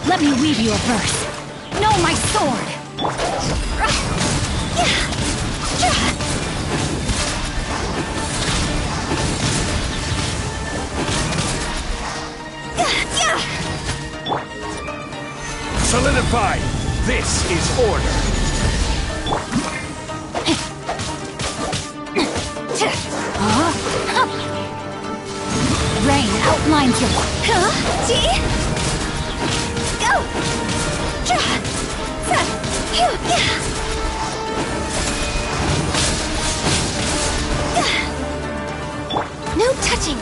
Let me weave you a verse. Know my sword! Solidify! This is order! Rain outlines your... Go! No touching!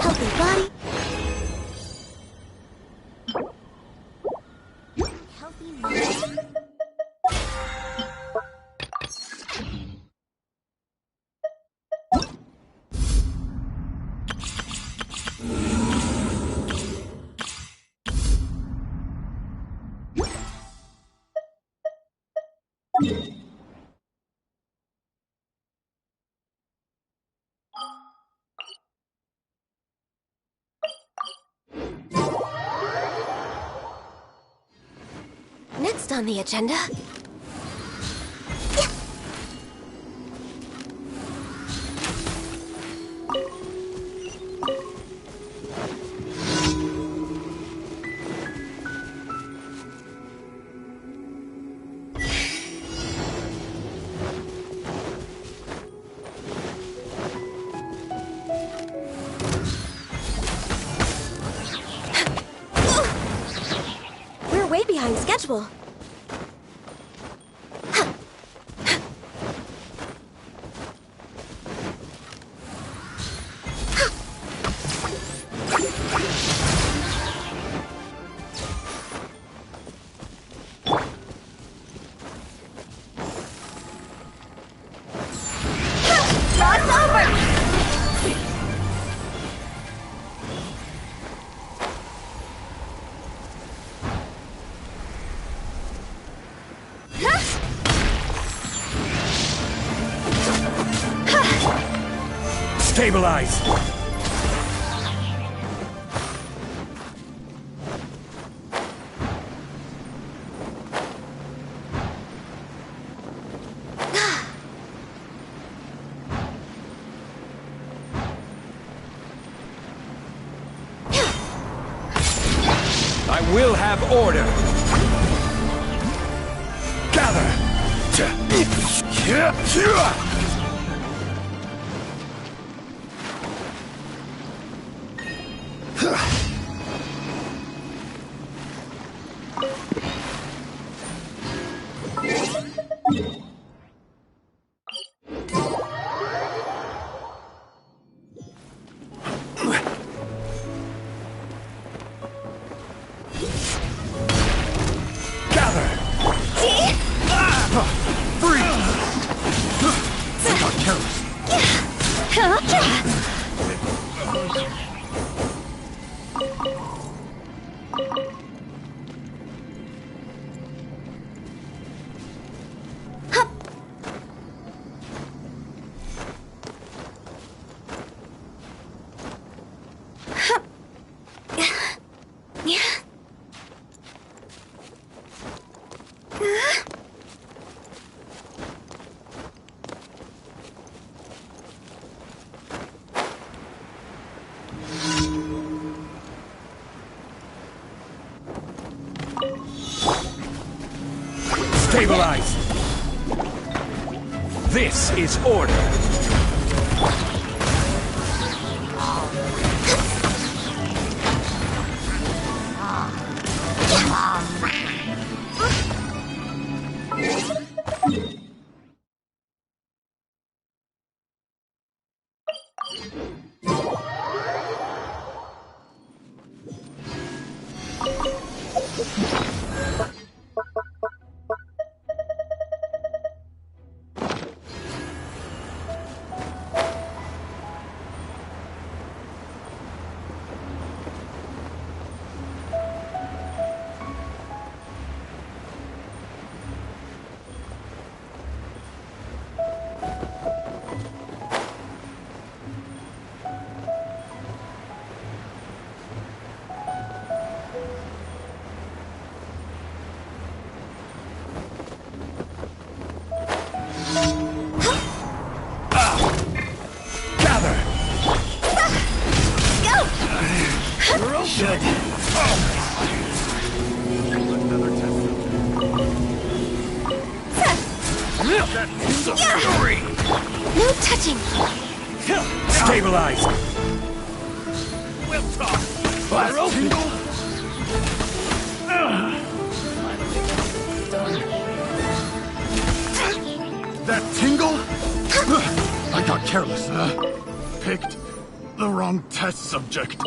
Healthy body. Healthy mind. Next on the agenda... We're way behind schedule. Stabilize! I will have order! Gather! Stabilize! This is order! should. No touching! Stabilized! We'll talk. That tingle? That tingle? I got careless. Picked the wrong test subject.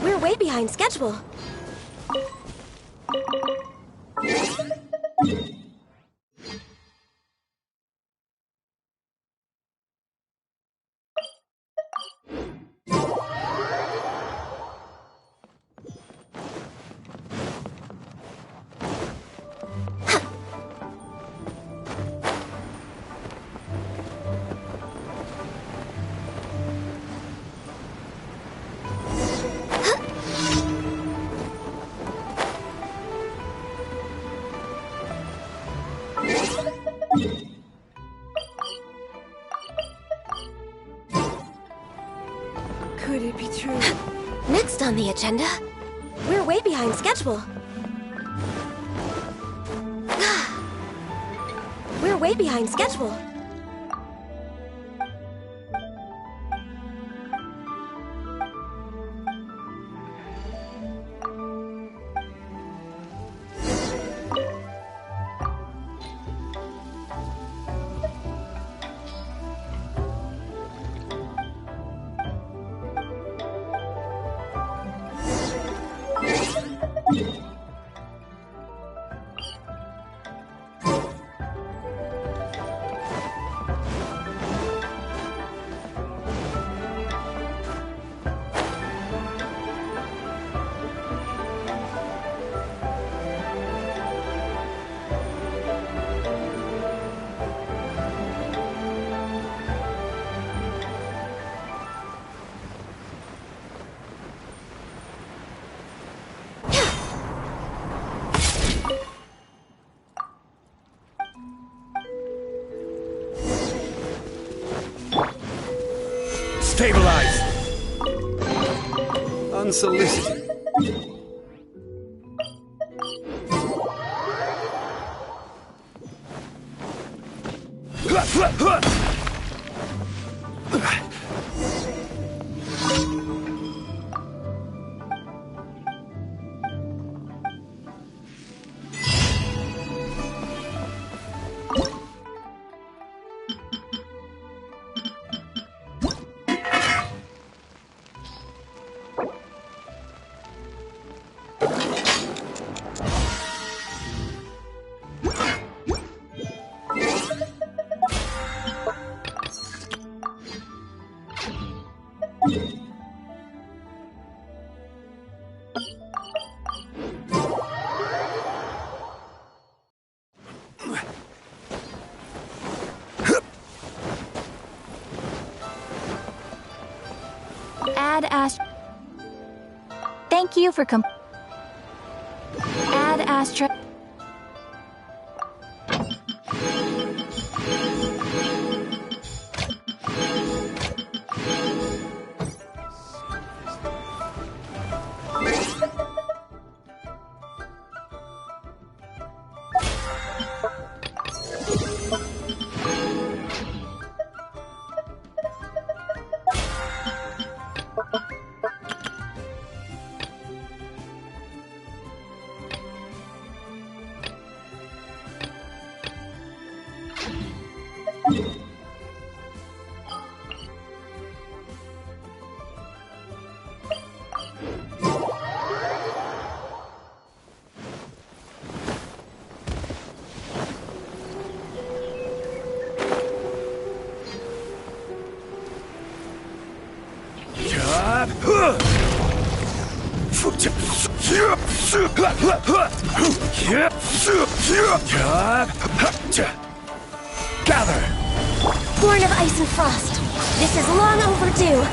We're way behind schedule. Could it be true? Next on the agenda, we're way behind schedule. We're way behind schedule. Stabilize! Unsolicited. Add Astra. Thank you for Add Astra. Gather! Born of Ice and Frost. This is long overdue.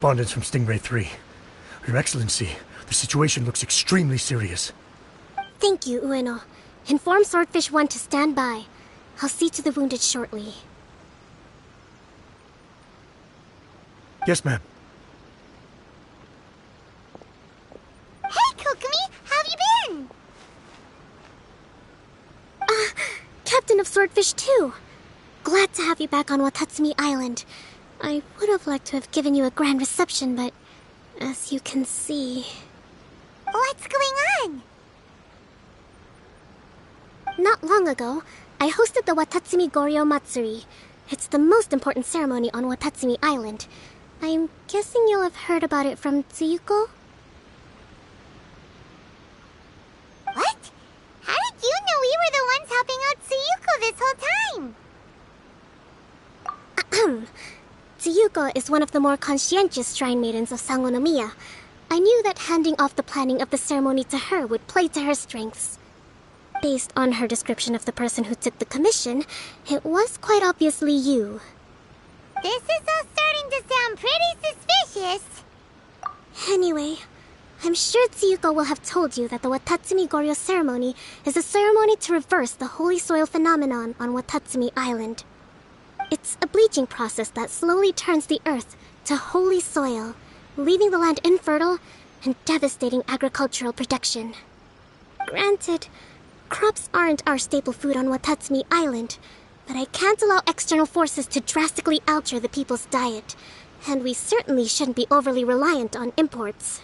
correspondence from Stingray 3. Your Excellency, the situation looks extremely serious. Thank you, Ueno. Inform Swordfish 1 to stand by. I'll see to the wounded shortly. Yes, ma'am. Hey, Kokumi! How have you been? Captain of Swordfish 2. Glad to have you back on Watatsumi Island. I would have liked to have given you a grand reception, but as you can see... What's going on? Not long ago, I hosted the Watatsumi Goryo Matsuri. It's the most important ceremony on Watatsumi Island. I'm guessing you'll have heard about it from Tsuyuko? What? How did you know we were the ones helping out Tsuyuko this whole time? Tsuyuko is one of the more conscientious shrine maidens of Sangonomiya. I knew that handing off the planning of the ceremony to her would play to her strengths. Based on her description of the person who took the commission, it was quite obviously you. This is all starting to sound pretty suspicious. Anyway, I'm sure Tsuyuko will have told you that the Watatsumi Goryo ceremony is a ceremony to reverse the holy soil phenomenon on Watatsumi Island. It's a bleaching process that slowly turns the earth to holy soil, leaving the land infertile and devastating agricultural production. Granted, crops aren't our staple food on Watatsumi Island, but I can't allow external forces to drastically alter the people's diet, and we certainly shouldn't be overly reliant on imports.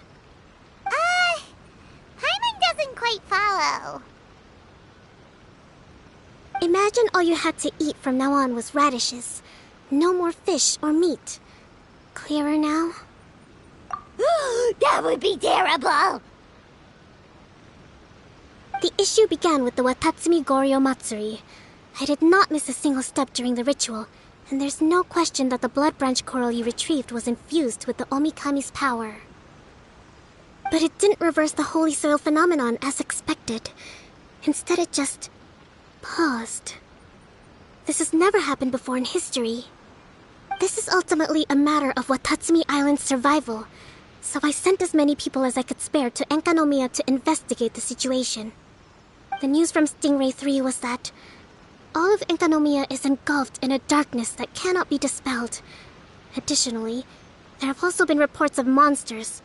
Paimon doesn't quite follow. Imagine all you had to eat from now on was radishes. No more fish or meat. Clearer now? That would be terrible! The issue began with the Watatsumi Goryo Matsuri. I did not miss a single step during the ritual, and there's no question that the blood branch coral you retrieved was infused with the Omikami's power. But it didn't reverse the holy soil phenomenon as expected. Instead, it just paused. This has never happened before in history. This is ultimately a matter of Watatsumi Island's survival, so I sent as many people as I could spare to Enkanomiya to investigate the situation. The news from Stingray 3 was that all of Enkanomiya is engulfed in a darkness that cannot be dispelled. Additionally, there have also been reports of monsters,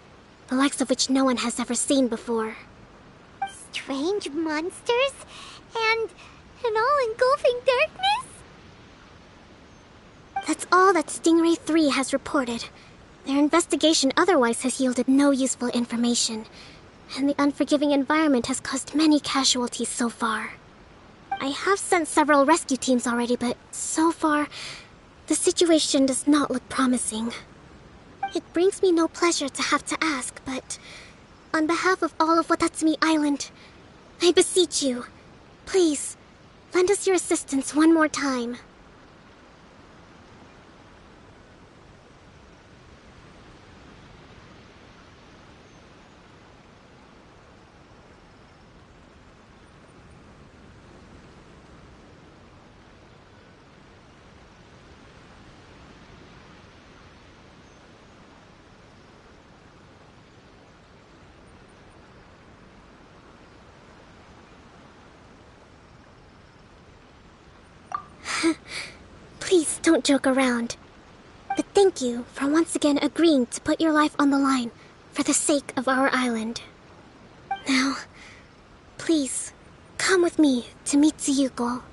the likes of which no one has ever seen before. Strange monsters? And an all-engulfing darkness? That's all that Stingray 3 has reported. Their investigation otherwise has yielded no useful information, and the unforgiving environment has caused many casualties so far. I have sent several rescue teams already, but so far, the situation does not look promising. It brings me no pleasure to have to ask, but on behalf of all of Watatsumi Island, I beseech you, please, lend us your assistance one more time. Please don't joke around. But thank you for once again agreeing to put your life on the line for the sake of our island. Now, please, come with me to meet Tsuyuko.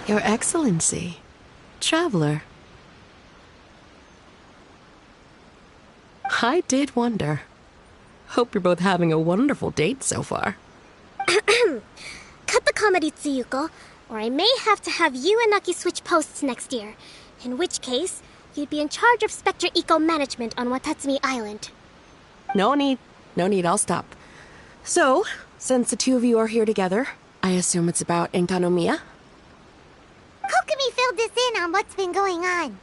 Your Excellency, traveler. I did wonder. Hope you're both having a wonderful date so far. Cut the comedy, Tsuyuko. Or I may have to have you and Naki switch posts next year, in which case, you'd be in charge of Spectre Eco Management on Watatsumi Island. No need. No need, I'll stop. So, since the two of you are here together, I assume it's about Enkanomiya? Kokomi filled us in on what's been going on.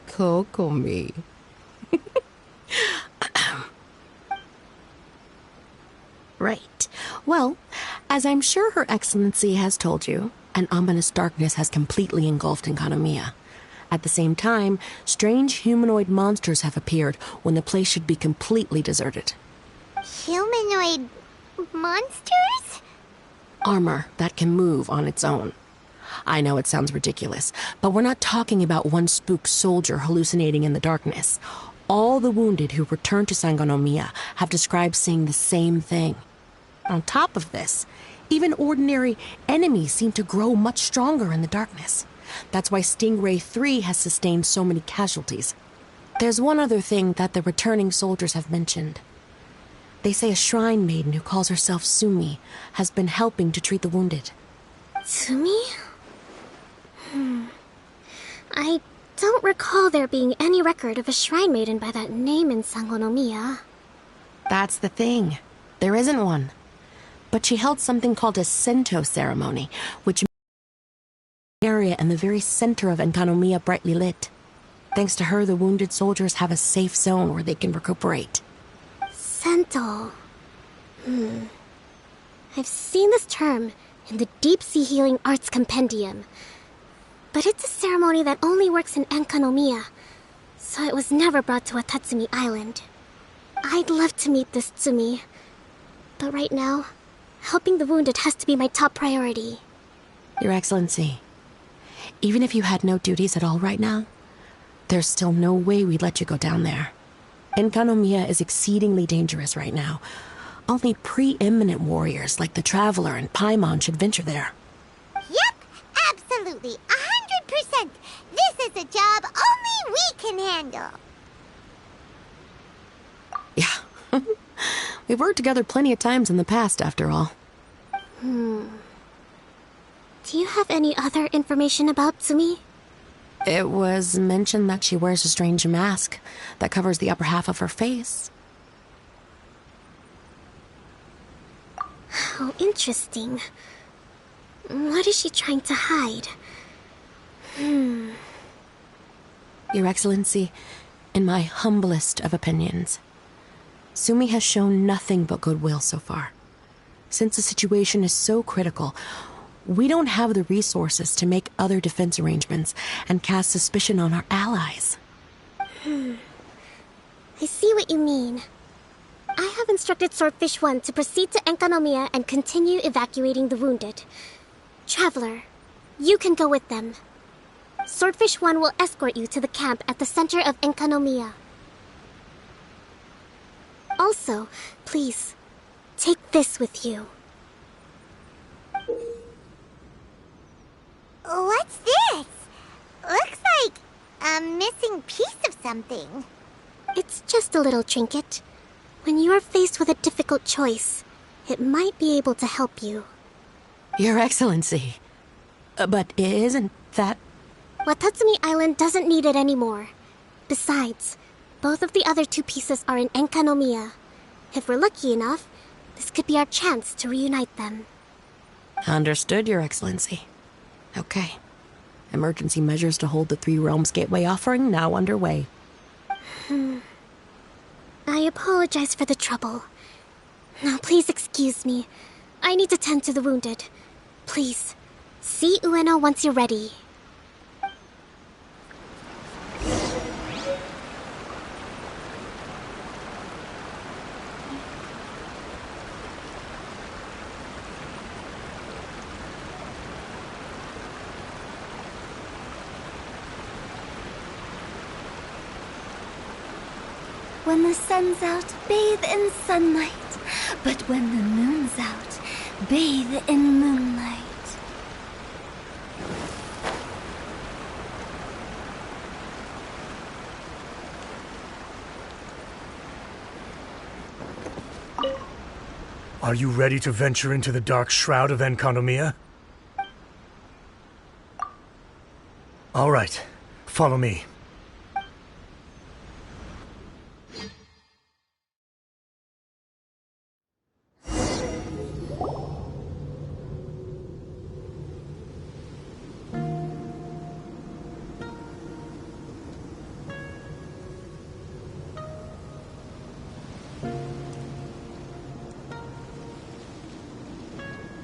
Kokomi. Right. Well, as I'm sure Her Excellency has told you, an ominous darkness has completely engulfed Enkanomiya. At the same time, strange humanoid monsters have appeared when the place should be completely deserted. Humanoid monsters? Armor that can move on its own. I know it sounds ridiculous, but we're not talking about one spooked soldier hallucinating in the darkness. All the wounded who returned to Sangonomiya have described seeing the same thing. On top of this, even ordinary enemies seem to grow much stronger in the darkness. That's why Stingray 3 has sustained so many casualties. There's one other thing that the returning soldiers have mentioned. They say a shrine maiden who calls herself Sumi has been helping to treat the wounded. Sumi? I don't recall there being any record of a shrine maiden by that name in Sangonomiya. That's the thing. There isn't one. But she held something called a Sento ceremony, which made the area in the very center of Enkanomiya brightly lit. Thanks to her, the wounded soldiers have a safe zone where they can recuperate. Sento. I've seen this term in the Deep Sea Healing Arts Compendium. But it's a ceremony that only works in Enkanomiya, so it was never brought to Watatsumi Island. I'd love to meet this Tsumi, but right now, helping the wounded has to be my top priority. Your Excellency, even if you had no duties at all right now, there's still no way we'd let you go down there. Enkanomiya is exceedingly dangerous right now. Only preeminent warriors like the Traveler and Paimon should venture there. Yep, absolutely, 100%. This is a job only we can handle. Yeah. We've worked together plenty of times in the past, after all. Do you have any other information about Tsumi? It was mentioned that she wears a strange mask that covers the upper half of her face. How interesting. What is she trying to hide? Your Excellency, in my humblest of opinions, Sumi has shown nothing but goodwill so far. Since the situation is so critical, we don't have the resources to make other defense arrangements and cast suspicion on our allies. I see what you mean. I have instructed Swordfish 1 to proceed to Enkanomiya and continue evacuating the wounded. Traveler, you can go with them. Swordfish 1 will escort you to the camp at the center of Enkanomiya. Also, please, take this with you. What's this? Looks like a missing piece of something. It's just a little trinket. When you are faced with a difficult choice, it might be able to help you. Your Excellency. But isn't that... Watatsumi Island doesn't need it anymore. Besides, both of the other two pieces are in Enkanomiya. If we're lucky enough, this could be our chance to reunite them. Understood, Your Excellency. Okay. Emergency measures to hold the Three Realms Gateway offering now underway. I apologize for the trouble. Now, please excuse me. I need to tend to the wounded. Please, see Ueno once you're ready. When the sun's out, bathe in sunlight. But when the moon's out, bathe in moonlight. Are you ready to venture into the dark shroud of Enconomia? All right, follow me.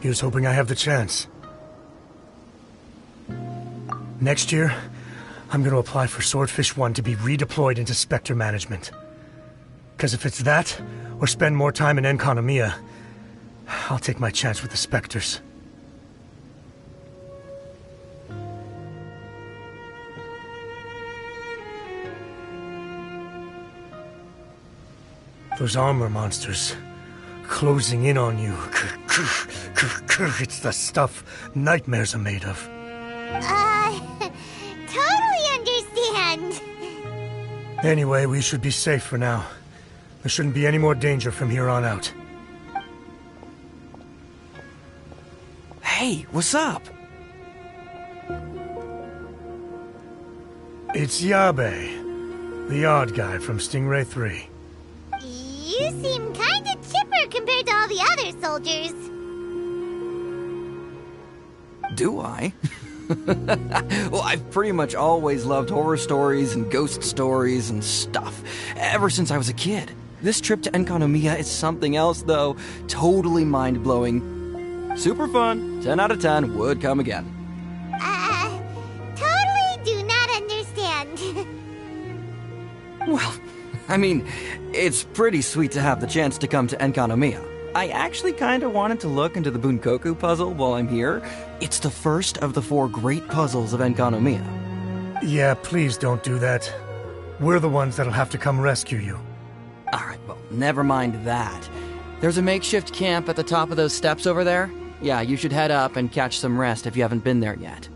Here's hoping I have the chance. Next year, I'm going to apply for Swordfish 1 to be redeployed into Spectre management. Because if it's that, or spend more time in Enconomia, I'll take my chance with the Spectres. Those armor monsters, closing in on you. It's the stuff nightmares are made of. Totally understand. Anyway, we should be safe for now. There shouldn't be any more danger from here on out. Hey, what's up? It's Yabe, the odd guy from Stingray 3. You seem kinda chipper compared to all the other soldiers. Do I? Well, I've pretty much always loved horror stories and ghost stories and stuff, ever since I was a kid. This trip to Enconomia is something else, though. Totally mind-blowing. Super fun. 10 out of 10. Would come again. Totally do not understand. Well, I mean, it's pretty sweet to have the chance to come to Enconomia. I actually kind of wanted to look into the Bunkoku puzzle while I'm here. It's the first of the 4 great puzzles of Enconomia. Yeah, please don't do that. We're the ones that'll have to come rescue you. Alright, well, never mind that. There's a makeshift camp at the top of those steps over there. Yeah, you should head up and catch some rest if you haven't been there yet.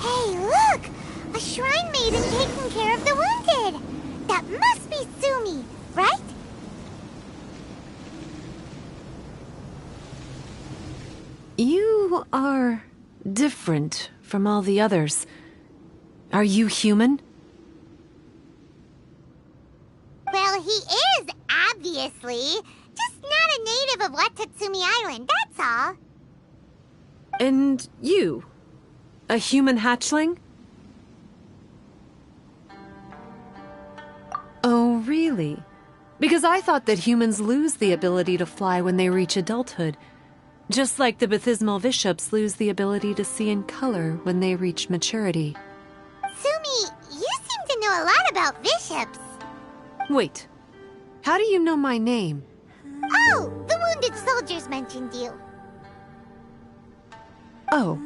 Hey, look! A shrine maiden taking care of the wounded! That must be Sumi, right? You are different from all the others. Are you human? Well, he is, obviously. Just not a native of Watatsumi Island, that's all. And you? A human hatchling? Oh, really? Because I thought that humans lose the ability to fly when they reach adulthood. Just like the Bathysmal Bishops lose the ability to see in color when they reach maturity. Sumi, you seem to know a lot about bishops. Wait, how do you know my name? Oh, the wounded soldiers mentioned you. Oh.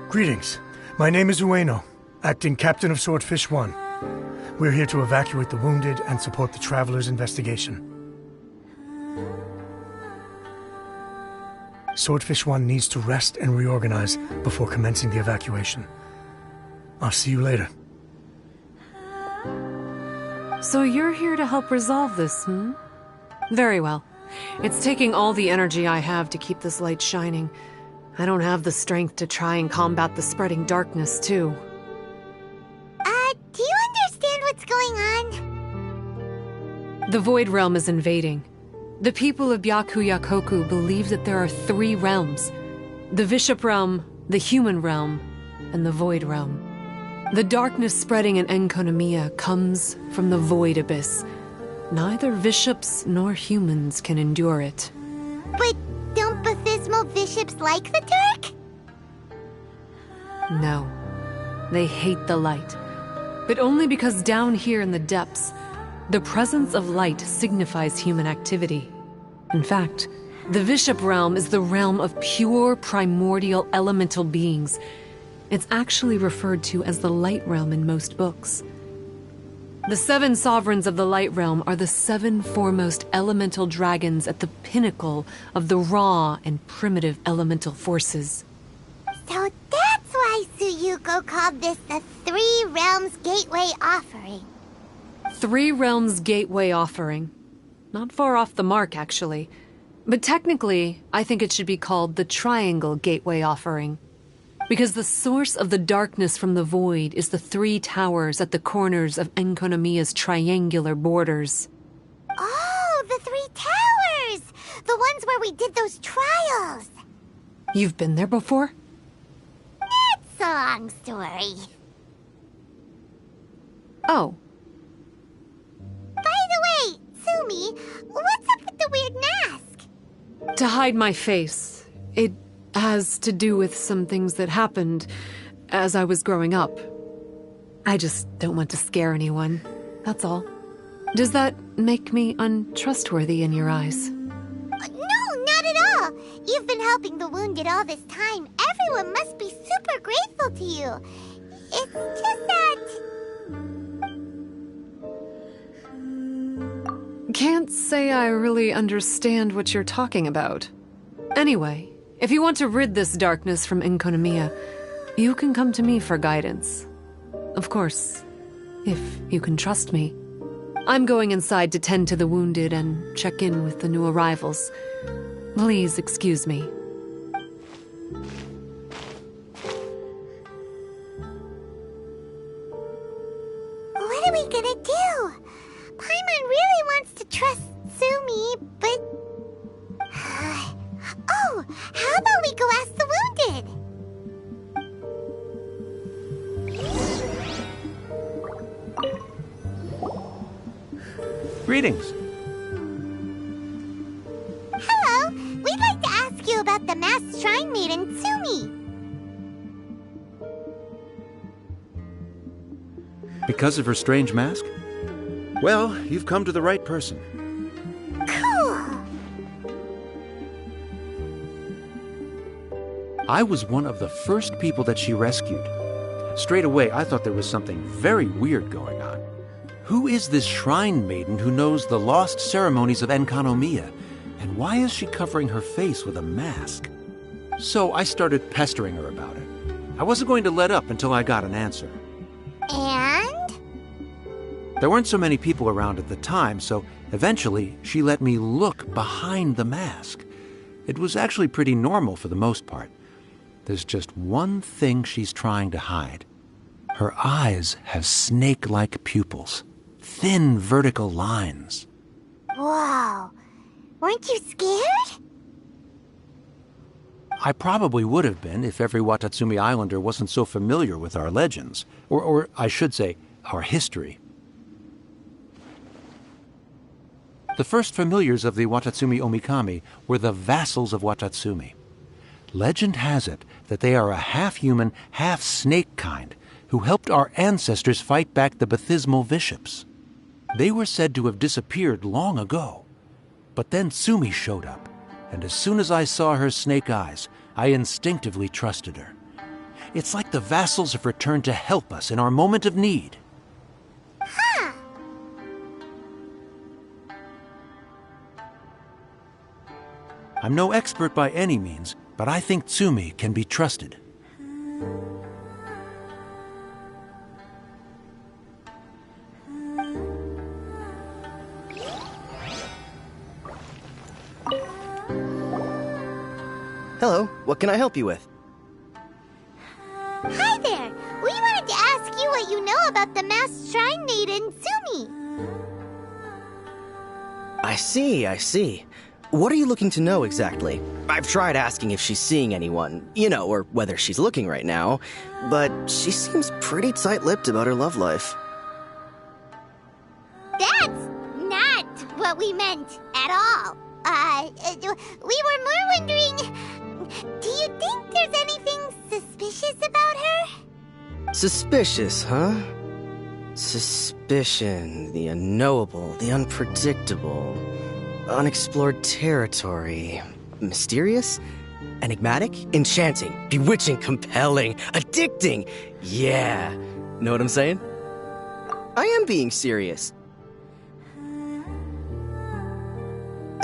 Greetings. My name is Ueno, acting captain of Swordfish 1. We're here to evacuate the wounded and support the traveler's investigation. Swordfish 1 needs to rest and reorganize before commencing the evacuation. I'll see you later. So you're here to help resolve this, hmm? Very well. It's taking all the energy I have to keep this light shining. I don't have the strength to try and combat the spreading darkness, too. Do you understand what's going on? The Void Realm is invading. The people of Byakuyakoku believe that there are 3 realms. The Bishop Realm, the Human Realm, and the Void Realm. The darkness spreading in Enconomia comes from the Void Abyss. Neither bishops nor humans can endure it. But don't Bathysmal bishops like the dark? No. They hate the light. But only because down here in the depths, the presence of light signifies human activity. In fact, the Bishop Realm is the realm of pure, primordial, elemental beings. It's actually referred to as the Light Realm in most books. The 7 sovereigns of the Light Realm are the 7 foremost elemental dragons at the pinnacle of the raw and primitive elemental forces. So that's why Tsuyuko called this the Three Realms Gateway Offering. 3 Realms Gateway Offering. Not far off the mark, actually. But technically, I think it should be called the Triangle Gateway Offering. Because the source of the darkness from the void is the 3 towers at the corners of Enkonomiya's triangular borders. Oh, the 3 towers! The ones where we did those trials! You've been there before? It's a long story. Oh. By the way, Sumi, what's up with the weird mask? To hide my face. It has to do with some things that happened as I was growing up. I just don't want to scare anyone, that's all. Does that make me untrustworthy in your eyes? No, not at all. You've been helping the wounded all this time. Everyone must be super grateful to you. It's just that... Can't say I really understand what you're talking about. Anyway, if you want to rid this darkness from Enkonomiya, you can come to me for guidance. Of course, if you can trust me. I'm going inside to tend to the wounded and check in with the new arrivals. Please excuse me. What are we gonna do? Paimon really wants to trust Sumi, but... Oh, how about we go ask the wounded? Greetings. Hello, we'd like to ask you about the masked shrine maiden, Sumi. Because of her strange mask? Well, you've come to the right person. Cool. I was one of the first people that she rescued. Straight away, I thought there was something very weird going on. Who is this shrine maiden who knows the lost ceremonies of Enkonomiya? And why is she covering her face with a mask? So I started pestering her about it. I wasn't going to let up until I got an answer. And? There weren't so many people around at the time, so eventually she let me look behind the mask. It was actually pretty normal for the most part. There's just one thing she's trying to hide. Her eyes have snake-like pupils, thin vertical lines. Whoa. Weren't you scared? I probably would have been if every Watatsumi Islander wasn't so familiar with our legends, or I should say, our history. The first familiars of the Watatsumi Omikami were the vassals of Watatsumi. Legend has it that they are a half-human, half-snake kind who helped our ancestors fight back the baptismal bishops. They were said to have disappeared long ago. But then Sumi showed up, and as soon as I saw her snake eyes, I instinctively trusted her. It's like the vassals have returned to help us in our moment of need. Huh. I'm no expert by any means, but I think Tsumi can be trusted. Hello, what can I help you with? Hi there. We wanted to ask you what you know about the masked shrine maiden, Sumi. I see. What are you looking to know exactly? I've tried asking if she's seeing anyone, or whether she's looking right now, but she seems pretty tight-lipped about her love life. That's not what we meant at all. We were more wondering, do you think there's anything suspicious about her? Suspicious, huh? Suspicion, the unknowable, the unpredictable, unexplored territory, mysterious, enigmatic, enchanting, bewitching, compelling, addicting. Yeah, know what I'm saying? I am being serious.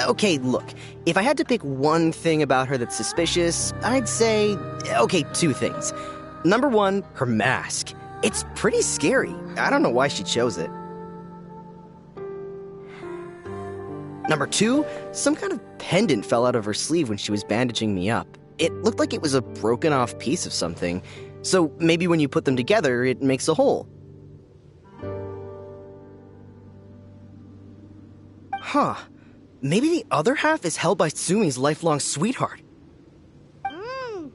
Okay, look, if I had to pick one thing about her that's suspicious, I'd say, okay, two things. Number one, her mask. It's pretty scary. I don't know why she chose it. Number two, some kind of pendant fell out of her sleeve when she was bandaging me up. It looked like it was a broken off piece of something. So maybe when you put them together, it makes a whole. Huh. Maybe the other half is held by Sumi's lifelong sweetheart.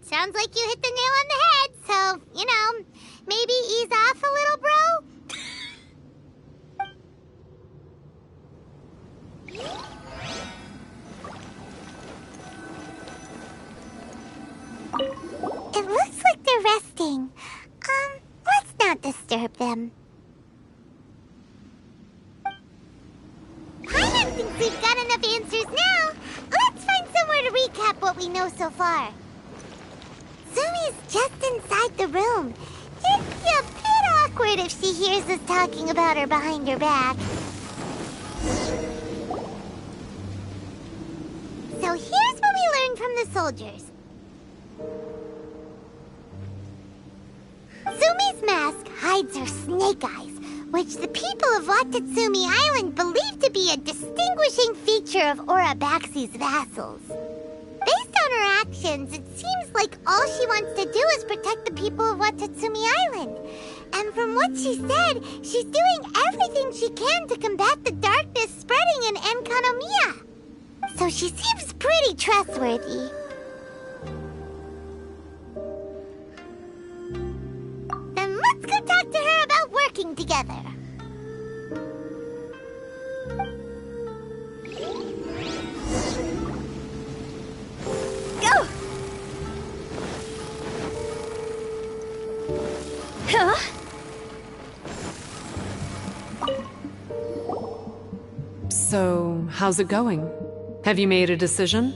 Sounds like you hit the nail on the head, so, maybe ease off a little, bro? It looks like they're resting. Let's not disturb them. Paimon thinks we've got enough answers now. Let's find somewhere to recap what we know so far. Sumi's just inside the room. It'd be a bit awkward if she hears us talking about her behind her back. So here's what we learned from the soldiers. Sumi's mask hides her snake eyes, which the people of Watatsumi Island believe to be a distinguishing feature of Orabaxi's vassals. Based on her actions, it seems like all she wants to do is protect the people of Watatsumi Island. And from what she said, she's doing everything she can to combat the darkness spreading in Enkanomiya. So she seems pretty trustworthy. Then let's go talk to her about working together. Go! Huh? So, how's it going? Have you made a decision?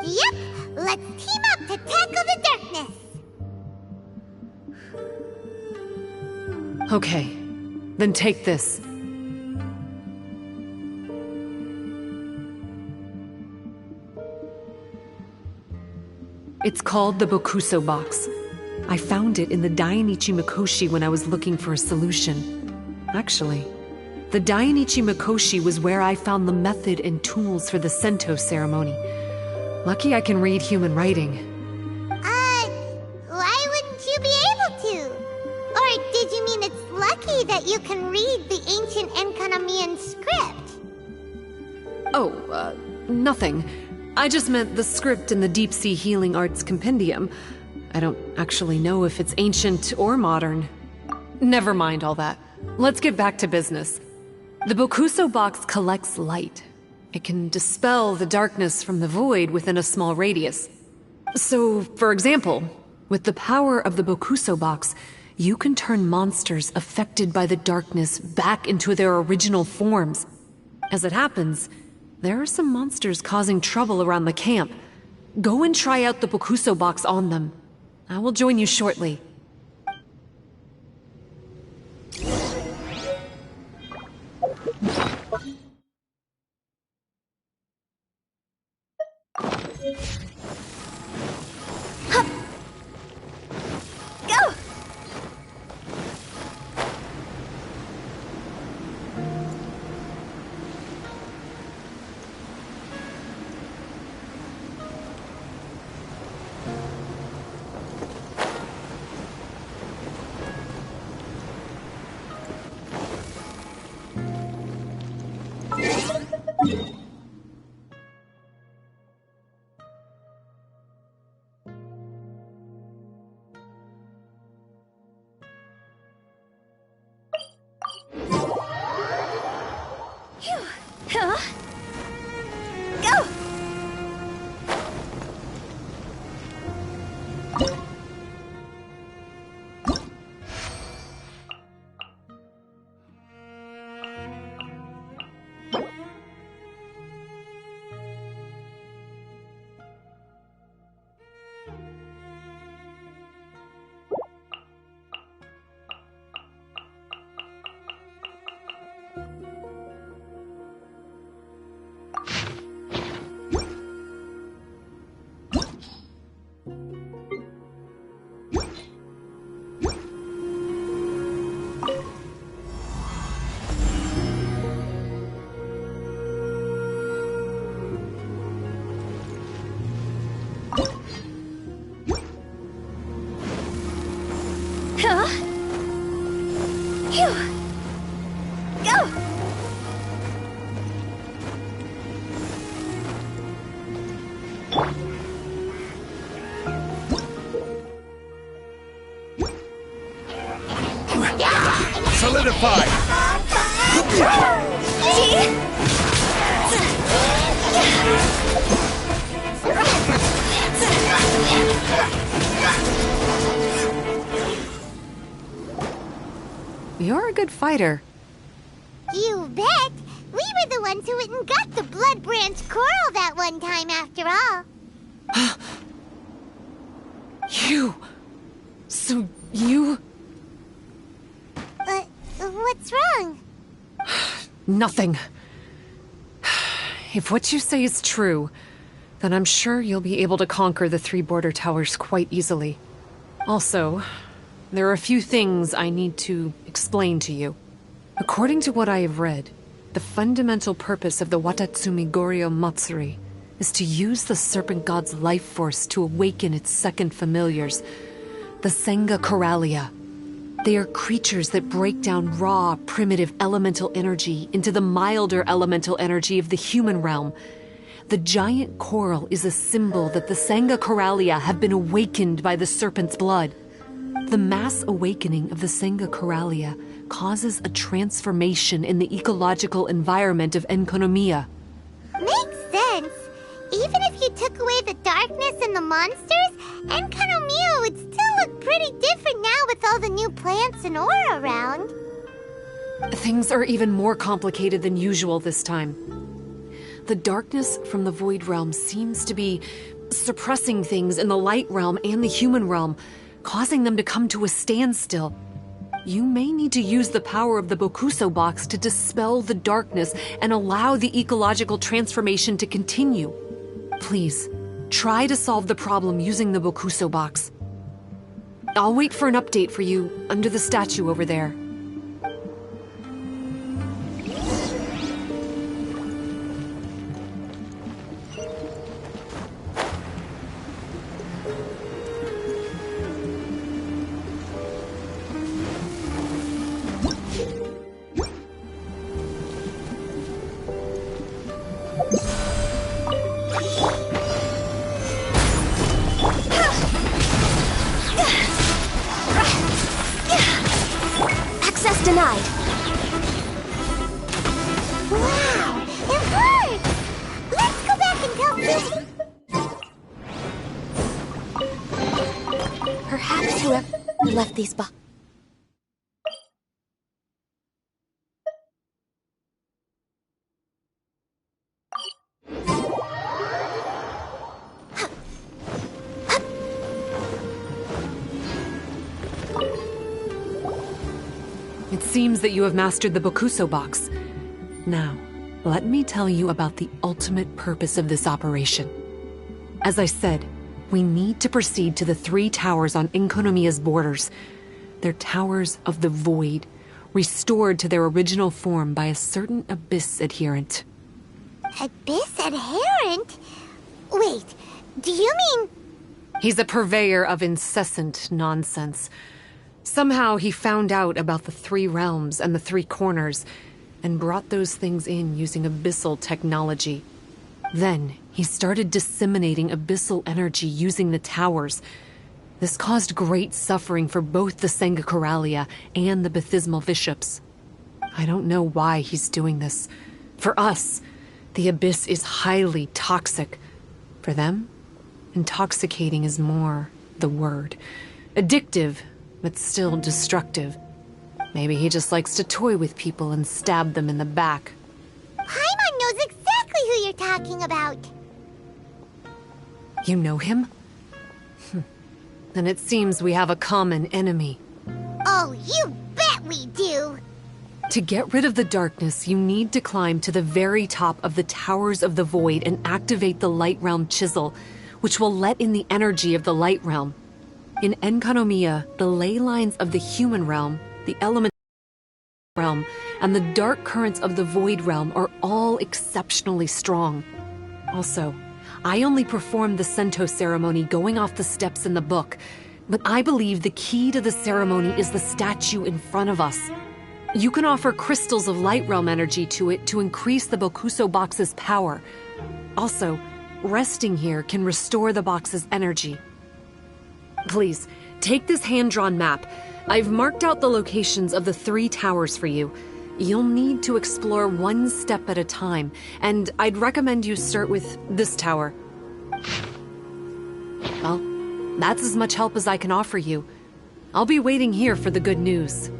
Yep! Let's team up to tackle the darkness! Okay, then take this. It's called the Bokuso box. I found it in the Dainichi Mikoshi when I was looking for a solution. Actually, the Dainichi Mikoshi was where I found the method and tools for the Sento ceremony. Lucky I can read human writing. Why wouldn't you be able to? Or did you mean it's lucky that you can read the ancient Enkanomian script? Oh, nothing. I just meant the script in the Deep Sea Healing Arts Compendium. I don't actually know if it's ancient or modern. Never mind all that. Let's get back to business. The Bokuso box collects light. It can dispel the darkness from the void within a small radius. So, for example, with the power of the Bokuso box, you can turn monsters affected by the darkness back into their original forms. As it happens, there are some monsters causing trouble around the camp. Go and try out the Bokuso box on them. I will join you shortly. Go! Huh? Go! Solidify! You're a good fighter. You bet! We were the ones who went and got the Blood Branch Coral that one time, after all. You... So you... What's wrong? Nothing. If what you say is true, then I'm sure you'll be able to conquer the 3 border towers quite easily. Also, there are a few things I need to explain to you. According to what I have read, the fundamental purpose of the Watatsumi Goryo Matsuri is to use the Serpent God's life force to awaken its second familiars, the Senga Coralia. They are creatures that break down raw, primitive elemental energy into the milder elemental energy of the human realm. The giant coral is a symbol that the Senga Coralia have been awakened by the serpent's blood. The mass awakening of the Senga Coralia causes a transformation in the ecological environment of Enkonomiya. Makes sense. Even if you took away the darkness and the monsters, Enkonomiya would still look pretty different now with all the new plants and ore around. Things are even more complicated than usual this time. The darkness from the Void Realm seems to be suppressing things in the Light Realm and the Human Realm, causing them to come to a standstill. You may need to use the power of the Bokuso box to dispel the darkness and allow the ecological transformation to continue. Please, try to solve the problem using the Bokuso box. I'll wait for an update for you under the statue over there. Access denied. Wow! It worked! Let's go back and tell Susie. Perhaps whoever left these boxes. It seems that you have mastered the Bokuso box. Now, let me tell you about the ultimate purpose of this operation. As I said, we need to proceed to the 3 towers on Enkonomiya's borders. They're towers of the void, restored to their original form by a certain Abyss adherent. Abyss adherent? Wait, do you mean... He's a purveyor of incessant nonsense. Somehow he found out about the 3 realms and the 3 corners, and brought those things in using abyssal technology. Then he started disseminating abyssal energy using the towers. This caused great suffering for both the Senga Coralia and the Baptismal Bishops. I don't know why he's doing this. For us, the Abyss is highly toxic. For them, intoxicating is more the word. Addictive, but still destructive. Maybe he just likes to toy with people and stab them in the back. Paimon knows exactly who you're talking about. You know him? Then it seems we have a common enemy. Oh, you bet we do! To get rid of the darkness, you need to climb to the very top of the Towers of the Void and activate the Light Realm Chisel, which will let in the energy of the Light Realm. In Enkonomiya, the ley lines of the human realm, the element realm, and the dark currents of the Void Realm are all exceptionally strong. Also, I only performed the Sento ceremony going off the steps in the book, but I believe the key to the ceremony is the statue in front of us. You can offer crystals of Light Realm energy to it to increase the Bokuso box's power. Also, resting here can restore the box's energy. Please, take this hand-drawn map. I've marked out the locations of the 3 towers for you. You'll need to explore one step at a time, and I'd recommend you start with this tower. Well, that's as much help as I can offer you. I'll be waiting here for the good news.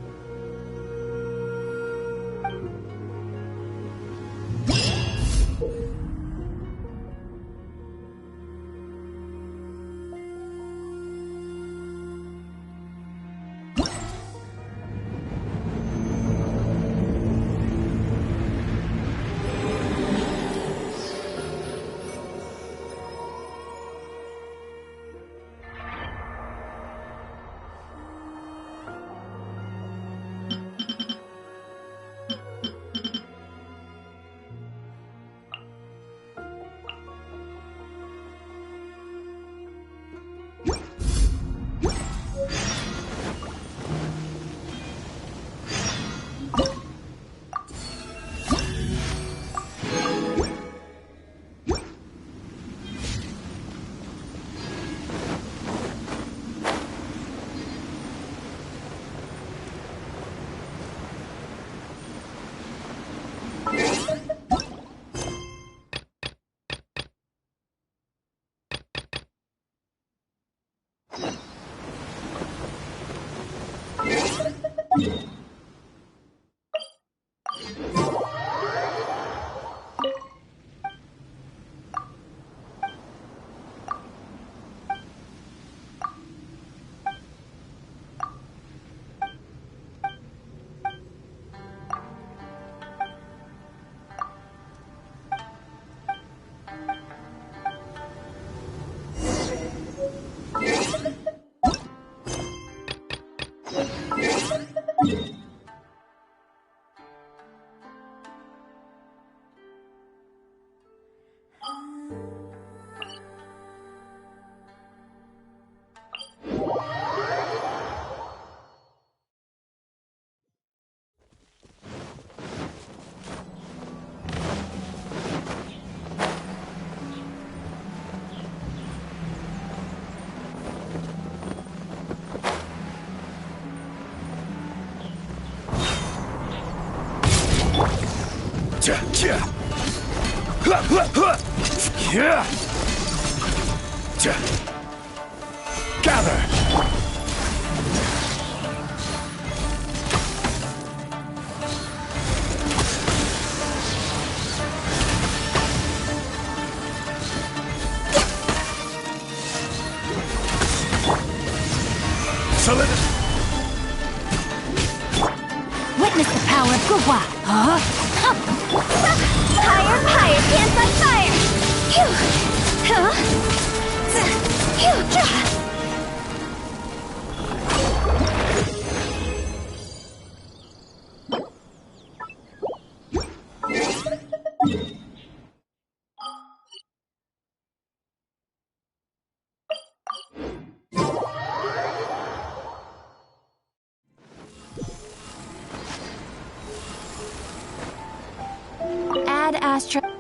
Gather! Witness the power of Gugwa! Huh? Fire, fire, dance on fire! Phew! Huh? Phew! Add Astra.